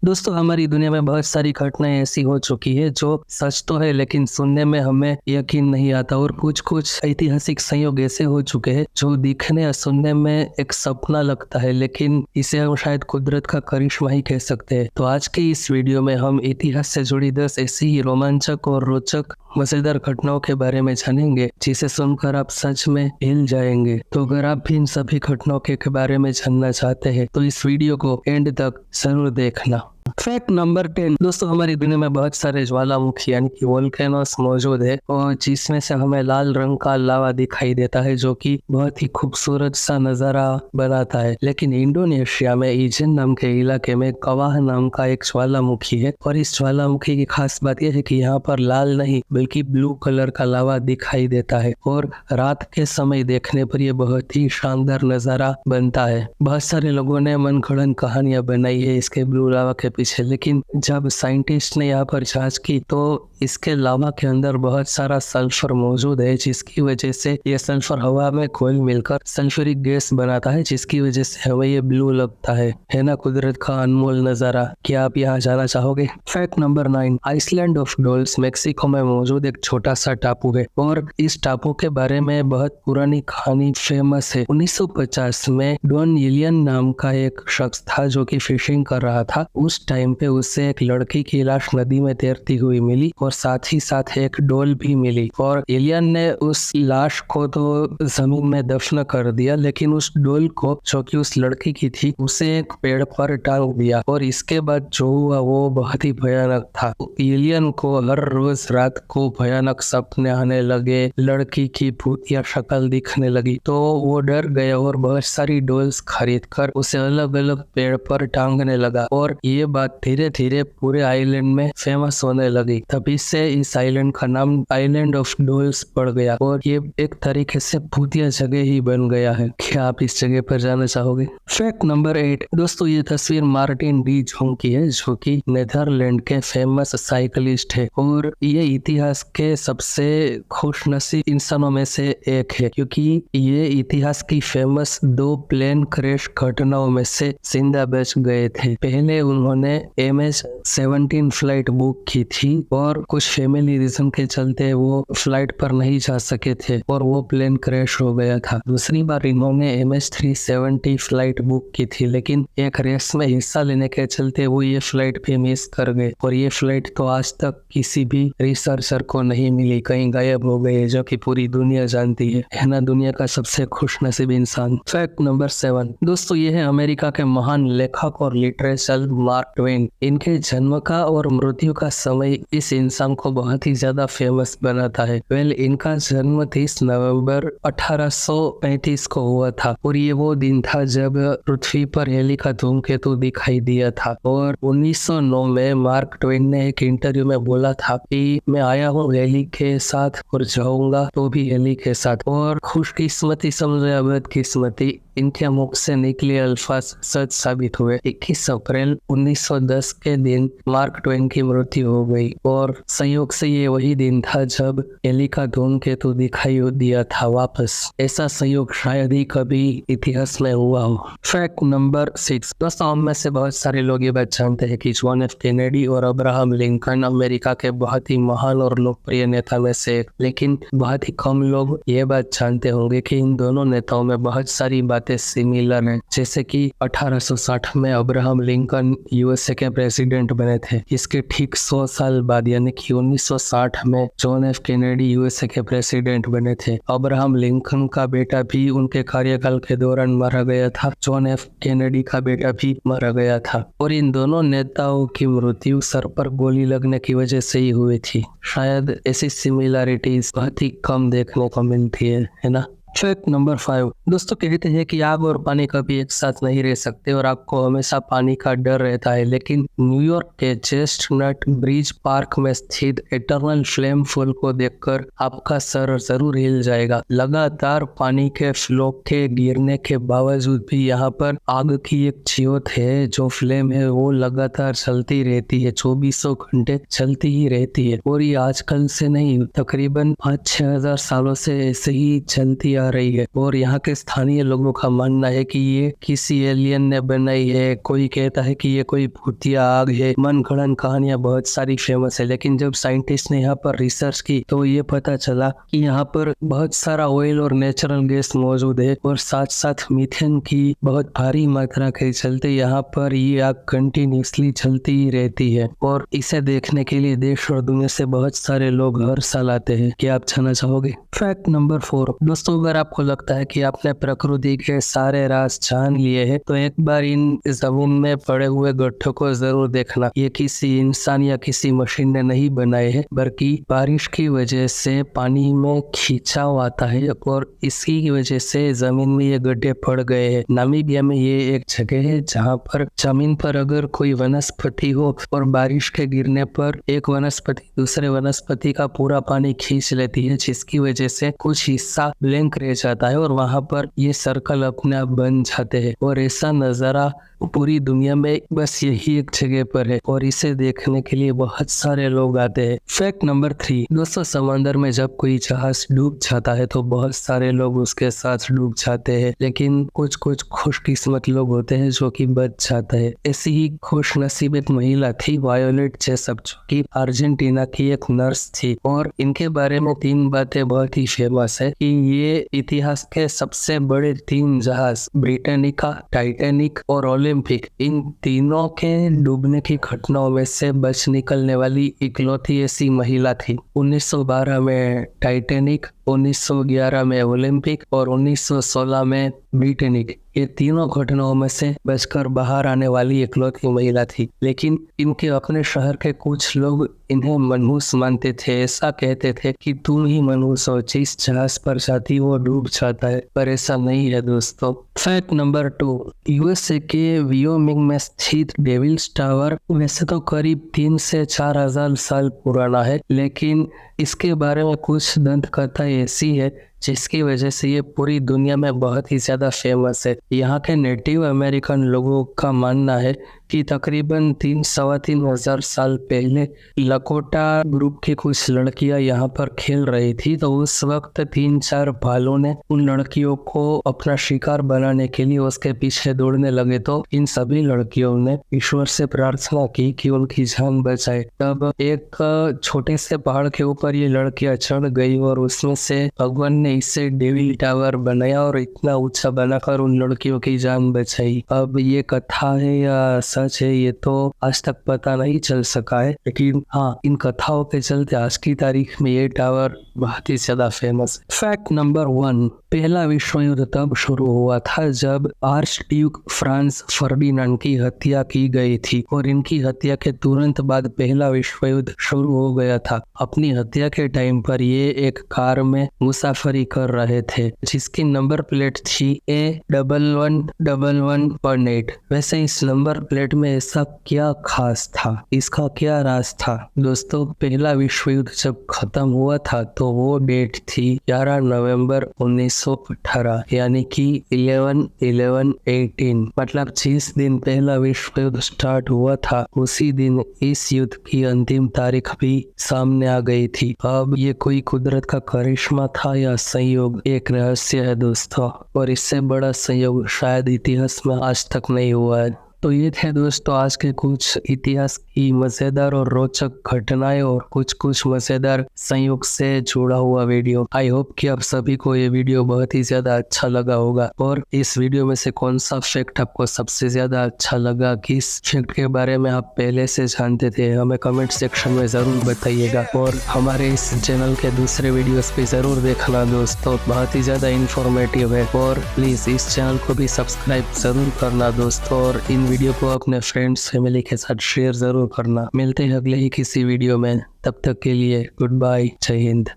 दोस्तों हमारी दुनिया में बहुत सारी घटनाएं ऐसी हो चुकी है जो सच तो है लेकिन सुनने में हमें यकीन नहीं आता, और कुछ कुछ ऐतिहासिक संयोग ऐसे हो चुके हैं जो दिखने और सुनने में एक सपना लगता है, लेकिन इसे हम शायद कुदरत का करिश्मा ही कह सकते हैं। तो आज के इस वीडियो में हम इतिहास से जुड़ी 10 ऐसी ही रोमांचक और रोचक मजेदार घटनाओं के बारे में जानेंगे जिसे सुनकर आप सच में हिल जाएंगे। तो अगर आप भी इन सभी घटनाओं के बारे में जानना चाहते हैं तो इस वीडियो को एंड तक जरूर देखना। Fact number 10। दोस्तों हमारी दुनिया में बहुत सारे ज्वालामुखी यानी कि वोल्केनोस मौजूद है, और जिसमें से हमें लाल रंग का लावा दिखाई देता है जो कि बहुत ही खूबसूरत सा नजारा बनाता है। लेकिन इंडोनेशिया में इजेन नाम के इलाके में कवाह नाम का एक ज्वालामुखी है, और इस ज्वालामुखी की खास बात यह है कि यहाँ पर लाल नहीं बल्कि ब्लू कलर का लावा दिखाई देता है, और रात के समय देखने पर यह बहुत ही शानदार नजारा बनता है। बहुत सारे लोगों ने मनगढ़ंत कहानियां बनाई है इसके ब्लू लावा के पीछे, लेकिन जब साइंटिस्ट ने यहाँ पर जांच की तो इसके लावा के अंदर बहुत सारा सल्फर मौजूद है, जिसकी वजह से ये सल्फर हवा में घुल मिलकर सल्फ्यूरिक गैस बनाता है, जिसकी वजह से हमें ये ब्लू लगता है ना कुदरत का अनमोल नजारा। क्या आप यहाँ जाना चाहोगे? Fact number 9। Island of dolls Mexico में मौजूद एक छोटा सा टापू है, और इस टापू के बारे में बहुत पुरानी कहानी फेमस है। 1950 में डॉन इलियन नाम का एक शख्स था जो कि फिशिंग कर रहा था। उस टाइम पे उसे एक लड़की की लाश नदी में तैरती हुई मिली, और साथ ही साथ एक डोल भी मिली, और एलियन ने उस लाश को तो जमीन में दफन कर दिया, लेकिन उस डोल को जो कि उस लड़की की थी उसे एक पेड़ पर टांग दिया। और इसके बाद जो हुआ वो बहुत ही भयानक था। एलियन को हर रोज रात को भयानक सपने आने लगे, लड़की की भूतिया शक्ल दिखने लगी, तो वो डर गया और बहुत सारी डोल्स खरीद कर उसे अलग अलग पेड़ पर टांगने लगा, और ये बात धीरे धीरे पूरे आइलैंड में फेमस होने लगी। तभी से इस आइलैंड का नाम आइलैंड ऑफ डॉल्स पड़ गया, और ये एक तरीके से भूतिया जगह ही बन गया है। क्या आप इस जगह पर जाना चाहोगे? Fact number 8। दोस्तों ये तस्वीर मार्टिन डी जोंग की है, जो कि नेदरलैंड के फेमस साइकिलिस्ट है, और ये इतिहास के सबसे खुशनसीब इंसानों में से एक है, क्योंकि ये इतिहास की फेमस 2 प्लेन क्रैश घटनाओं में से जिंदा बच गए थे। पहले उन्होंने MH17 फ्लाइट बुक की थी, और कुछ फैमिली रीजन के चलते वो फ्लाइट पर नहीं जा सके थे और वो प्लेन क्रैश हो गया था। दूसरी बार इन्होंने MH370 फ्लाइट बुक की थी, लेकिन एक रेस में हिस्सा लेने के चलते वो ये फ्लाइट भी मिस कर गए, और ये फ्लाइट तो आज तक किसी भी रिसर्चर को नहीं मिली, कहीं गायब हो गए, जो कि पूरी दुनिया जानती है ना, दुनिया का सबसे खुशनसीब इंसान। Fact number 7। दोस्तों ये है अमेरिका के महान लेखक और लिटरेचर मार्क ट्वेन। इनके जन्म का और मृत्यु का समय इस इंसान को बहुत ही ज्यादा फेमस बनाता है। इनका जन्म 30 नवंबर 1835 को हुआ था, और ये वो दिन था जब पृथ्वी पर हेली का धूमकेतु दिखाई दिया था। और 1909 में मार्क ट्वेन ने एक इंटरव्यू में बोला था कि मैं आया हूँ हेली के साथ और जाऊंगा तो भी हेली के साथ, और खुशकिस्मती समझो या बदकिस्मती इनके मुख से निकले अल्फाज सच साबित हुए। 21 अप्रैल 1910 के दिन मार्क ट्वेन की मृत्यु हो गई, और संयोग से ये वही दिन था जब हेली का धूमकेतु दिखाई दिया था वापस। ऐसा संयोग शायद ही कभी इतिहास में हुआ हो। Fact number 6। दोस्तों हम में से बहुत सारे लोग ये बात जानते हैं कि जॉन एफ कैनेडी और अब्राहम लिंकन अमेरिका के बहुत ही महान और लोकप्रिय नेता में से, लेकिन बहुत ही कम लोग ये बात जानते होंगे कि इन दोनों नेताओं में बहुत सारी बातें सिमिलर हैं। जैसे कि 1860 में अब्राहम लिंकन USA के प्रेसिडेंट बने थे। इसके ठीक 100 साल बाद यानी कि 1960 में जॉन एफ कैनेडी USA के प्रेसिडेंट बने थे। अब्राहम लिंकन का बेटा भी उनके कार्यकाल के दौरान मारा गया था, जॉन एफ कैनेडी का बेटा भी मारा गया था, और इन दोनों नेताओं की मृत्यु सर पर गोली लगने की वजह से ही हुई थी। शायद ऐसी सिमिलरिटीज बहुत ही कम देखने को मिलती है ना। Fact number 5। दोस्तों कहते हैं कि आग और पानी कभी एक साथ नहीं रह सकते, और आपको हमेशा पानी का डर रहता है, लेकिन न्यूयॉर्क के चेस्टनट ब्रिज पार्क में स्थित इटर्नल फ्लेम फॉल को देखकर आपका सर जरूर हिल जाएगा। लगातार पानी के फ्लो के गिरने के बावजूद भी यहाँ पर आग की एक ज्योत है, जो फ्लेम है वो लगातार चलती रहती है, 24 घंटे चलती ही रहती है, और ये आजकल से नहीं तकरीबन 5-6 हजार सालों से ऐसे ही चलती जा रही है और यहाँ के स्थानीय लोगों का मानना है कि ये किसी एलियन ने बनाई है। कोई कहता है कि ये कोई भूतिया आग है। मनगढ़ंत कहानियां बहुत सारी फेमस है, लेकिन जब साइंटिस्ट ने यहाँ पर रिसर्च की तो ये पता चला कि यहाँ पर बहुत सारा ऑयल और नेचुरल गैस मौजूद है और साथ साथ मीथेन की बहुत भारी मात्रा के चलते यहाँ पर ये आग कंटिन्यूसली चलती ही रहती है और इसे देखने के लिए देश और दुनिया से बहुत सारे लोग हर साल आते हैं। क्या आप जानना चाहोगे? Fact number 4। दोस्तों, अगर आपको लगता है कि आपने प्रकृति के सारे राज जान लिए हैं तो एक बार इन जमीन में पड़े हुए गड्ढों को जरूर देखना। ये किसी इंसान या किसी मशीन ने नहीं बनाए हैं, बल्कि बारिश की वजह से पानी में खिंचाव आता है और इसी की वजह से जमीन में ये गड्ढे पड़ गए हैं। नामीबिया में ये एक जगह है जहाँ पर जमीन पर अगर कोई वनस्पति हो और बारिश के गिरने पर एक वनस्पति दूसरे वनस्पति का पूरा पानी खींच लेती है, जिसकी वजह से कुछ हिस्सा ब्लैंक रह जाता है और वहां पर ये सर्कल अपने आप बन जाते हैं और ऐसा नजारा पूरी दुनिया में बस यही एक जगह पर है और इसे देखने के लिए बहुत सारे लोग आते हैं। Fact number 3। दोस्तों, समंदर में जब कोई जहाज डूब जाता है तो बहुत सारे लोग उसके साथ डूब जाते हैं, लेकिन कुछ खुशकिस्मत लोग होते हैं जो कि बच जाते हैं। ऐसी ही खुशनसीब एक महिला थी, वायोलेट जेसप, जो कि अर्जेंटीना की एक नर्स थी और इनके बारे में 3 बातें बहुत ही फेमस है कि ये इतिहास के सबसे बड़े 3 जहाज ब्रिटानिका, टाइटैनिक और ओलंपिक, इन तीनों के डूबने की घटनाओं में से बच निकलने वाली इकलौती ऐसी महिला थी। 1912 में टाइटैनिक, 1911 में ओलंपिक और 1916 में ब्रिटानिक, ये तीनों घटनाओं में से बचकर बाहर आने वाली इकलौती महिला थी। लेकिन इनके अपने शहर के कुछ लोग इन्हें मनहूस मानते थे। ऐसा कहते थे कि तुम ही मनहूस हो, जिस जहाज पर जाती वो डूब जाता है, पर ऐसा नहीं है दोस्तों। Fact number 2। यूएसए के वियोमिंग में स्थित डेविल्स टावर वैसे तो करीब 3 से 4 हजार साल पुराना है, लेकिन इसके बारे में कुछ दंत कथा ऐसी है जिसकी वजह से ये पूरी दुनिया में बहुत ही ज्यादा फेमस है। यहाँ के नेटिव अमेरिकन लोगों का मानना है कि तकरीबन 3-3.25 हजार साल पहले लकोटा ग्रुप की कुछ लड़कियां यहाँ पर खेल रही थी, तो उस वक्त 3-4 भालू ने उन लड़कियों को अपना शिकार बनाने के लिए उसके पीछे दौड़ने लगे। तो इन सभी लड़कियों ने ईश्वर से प्रार्थना की कि उनकी जान बचाए। तब एक छोटे से पहाड़ के ऊपर ये लड़कियां चढ़ गई और उसमें से भगवान ने इससे डेविल टावर बनाया और इतना ऊंचा बनाकर उन लड़कियों की जान बचाई। अब ये कथा है या सच है ये तो आज तक पता नहीं चल सका है, लेकिन हाँ, इन कथाओं के चलते आज की तारीख में ये टावर बहुत ही ज्यादा फेमस है। Fact number 1। पहला विश्व युद्ध तब शुरू हुआ था जब आर्च ड्यूक फ्रांस फर्डिनांड की हत्या की गई थी और इनकी हत्या के तुरंत बाद पहला विश्व युद्ध शुरू हो गया था। अपनी हत्या के टाइम पर ये एक कार में मुसाफरी कर रहे थे जिसकी नंबर प्लेट थी A111118। वैसे इस नंबर प्लेट में ऐसा क्या खास था, इसका क्या राज था? दोस्तों, पहला विश्व युद्ध जब खत्म हुआ था तो वो डेट थी 11 नवंबर 1918, यानी कि 11/11/18। मतलब जिस दिन पहला विश्व युद्ध स्टार्ट हुआ था उसी दिन इस युद्ध की अंतिम तारीख भी सामने आ गई थी। अब ये कोई कुदरत का करिश्मा था या संयोग, एक रहस्य है दोस्तों, और इससे बड़ा संयोग शायद इतिहास में आज तक नहीं हुआ है। तो ये थे दोस्तों आज के कुछ इतिहास की मजेदार और रोचक घटनाएं और कुछ मजेदार संयोग से जुड़ा हुआ वीडियो। आई होप कि आप सभी को ये वीडियो बहुत ही ज्यादा अच्छा लगा होगा। और इस वीडियो में से कौन सा फैक्ट आपको सबसे ज्यादा अच्छा लगा, किस फैक्ट के बारे में आप पहले से जानते थे, हमें कमेंट सेक्शन में जरूर बताइएगा। और हमारे इस चैनल के दूसरे वीडियोस पे जरूर देखना दोस्तों, बहुत ही ज्यादा इंफॉर्मेटिव है। और प्लीज इस चैनल को भी सब्सक्राइब जरूर करना दोस्तों, और इन वीडियो को अपने फ्रेंड्स फैमिली के साथ शेयर जरूर करना। मिलते हैं अगले ही किसी वीडियो में, तब तक के लिए गुड बाय, जय हिंद।